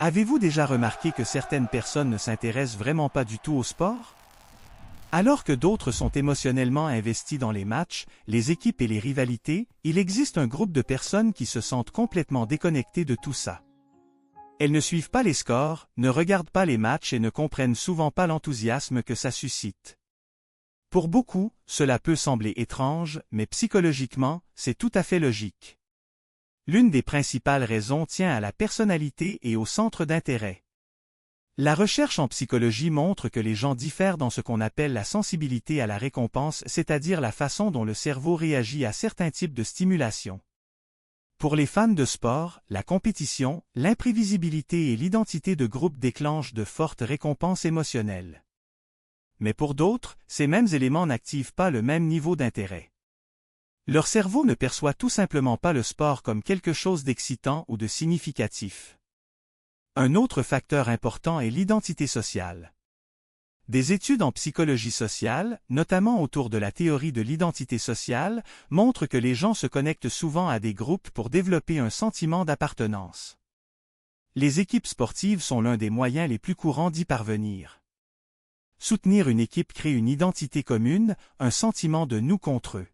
Avez-vous déjà remarqué que certaines personnes ne s'intéressent vraiment pas du tout au sport? Alors que d'autres sont émotionnellement investis dans les matchs, les équipes et les rivalités, il existe un groupe de personnes qui se sentent complètement déconnectées de tout ça. Elles ne suivent pas les scores, ne regardent pas les matchs et ne comprennent souvent pas l'enthousiasme que ça suscite. Pour beaucoup, cela peut sembler étrange, mais psychologiquement, c'est tout à fait logique. L'une des principales raisons tient à la personnalité et au centre d'intérêt. La recherche en psychologie montre que les gens diffèrent dans ce qu'on appelle la sensibilité à la récompense, c'est-à-dire la façon dont le cerveau réagit à certains types de stimulation. Pour les fans de sport, la compétition, l'imprévisibilité et l'identité de groupe déclenchent de fortes récompenses émotionnelles. Mais pour d'autres, ces mêmes éléments n'activent pas le même niveau d'intérêt. Leur cerveau ne perçoit tout simplement pas le sport comme quelque chose d'excitant ou de significatif. Un autre facteur important est l'identité sociale. Des études en psychologie sociale, notamment autour de la théorie de l'identité sociale, montrent que les gens se connectent souvent à des groupes pour développer un sentiment d'appartenance. Les équipes sportives sont l'un des moyens les plus courants d'y parvenir. Soutenir une équipe crée une identité commune, un sentiment de nous contre eux.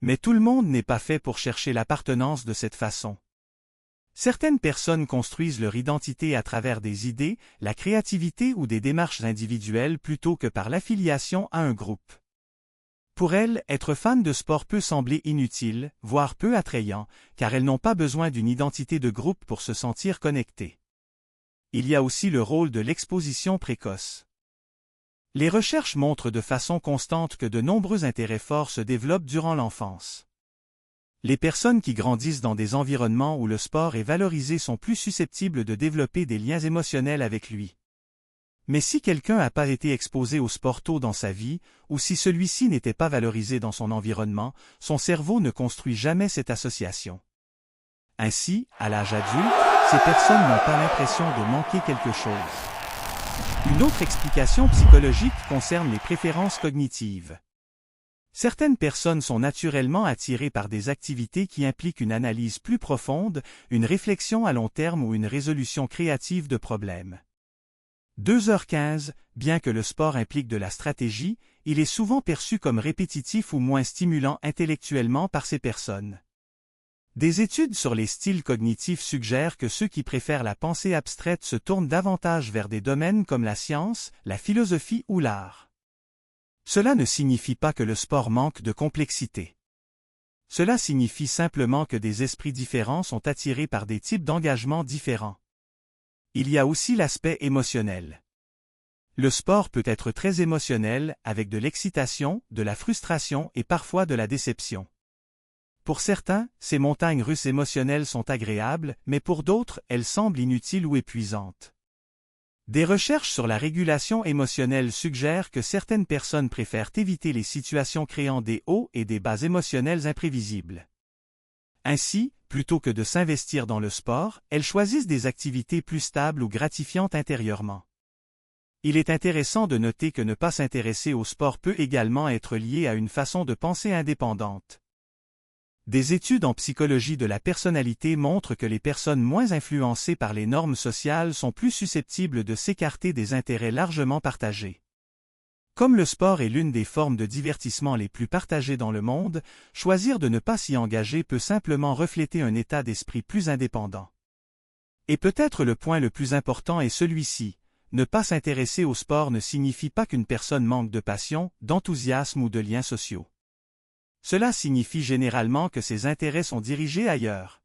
Mais tout le monde n'est pas fait pour chercher l'appartenance de cette façon. Certaines personnes construisent leur identité à travers des idées, la créativité ou des démarches individuelles plutôt que par l'affiliation à un groupe. Pour elles, être fan de sport peut sembler inutile, voire peu attrayant, car elles n'ont pas besoin d'une identité de groupe pour se sentir connectées. Il y a aussi le rôle de l'exposition précoce. Les recherches montrent de façon constante que de nombreux intérêts forts se développent durant l'enfance. Les personnes qui grandissent dans des environnements où le sport est valorisé sont plus susceptibles de développer des liens émotionnels avec lui. Mais si quelqu'un n'a pas été exposé au sport tôt dans sa vie, ou si celui-ci n'était pas valorisé dans son environnement, son cerveau ne construit jamais cette association. Ainsi, à l'âge adulte, ces personnes n'ont pas l'impression de manquer quelque chose. Une autre explication psychologique concerne les préférences cognitives. Certaines personnes sont naturellement attirées par des activités qui impliquent une analyse plus profonde, une réflexion à long terme ou une résolution créative de problèmes. 2h15, bien que le sport implique de la stratégie, il est souvent perçu comme répétitif ou moins stimulant intellectuellement par ces personnes. Des études sur les styles cognitifs suggèrent que ceux qui préfèrent la pensée abstraite se tournent davantage vers des domaines comme la science, la philosophie ou l'art. Cela ne signifie pas que le sport manque de complexité. Cela signifie simplement que des esprits différents sont attirés par des types d'engagement différents. Il y a aussi l'aspect émotionnel. Le sport peut être très émotionnel, avec de l'excitation, de la frustration et parfois de la déception. Pour certains, ces montagnes russes émotionnelles sont agréables, mais pour d'autres, elles semblent inutiles ou épuisantes. Des recherches sur la régulation émotionnelle suggèrent que certaines personnes préfèrent éviter les situations créant des hauts et des bas émotionnels imprévisibles. Ainsi, plutôt que de s'investir dans le sport, elles choisissent des activités plus stables ou gratifiantes intérieurement. Il est intéressant de noter que ne pas s'intéresser au sport peut également être lié à une façon de penser indépendante. Des études en psychologie de la personnalité montrent que les personnes moins influencées par les normes sociales sont plus susceptibles de s'écarter des intérêts largement partagés. Comme le sport est l'une des formes de divertissement les plus partagées dans le monde, choisir de ne pas s'y engager peut simplement refléter un état d'esprit plus indépendant. Et peut-être le point le plus important est celui-ci, ne pas s'intéresser au sport ne signifie pas qu'une personne manque de passion, d'enthousiasme ou de liens sociaux. Cela signifie généralement que ses intérêts sont dirigés ailleurs.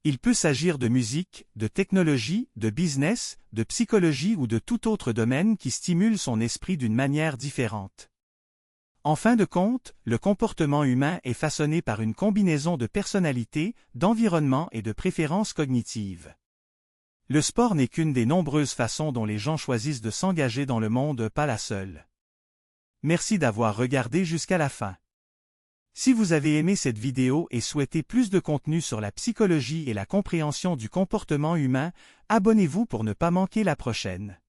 Il peut s'agir de musique, de technologie, de business, de psychologie ou de tout autre domaine qui stimule son esprit d'une manière différente. En fin de compte, le comportement humain est façonné par une combinaison de personnalité, d'environnement et de préférences cognitives. Le sport n'est qu'une des nombreuses façons dont les gens choisissent de s'engager dans le monde, pas la seule. Merci d'avoir regardé jusqu'à la fin. Si vous avez aimé cette vidéo et souhaitez plus de contenu sur la psychologie et la compréhension du comportement humain, abonnez-vous pour ne pas manquer la prochaine.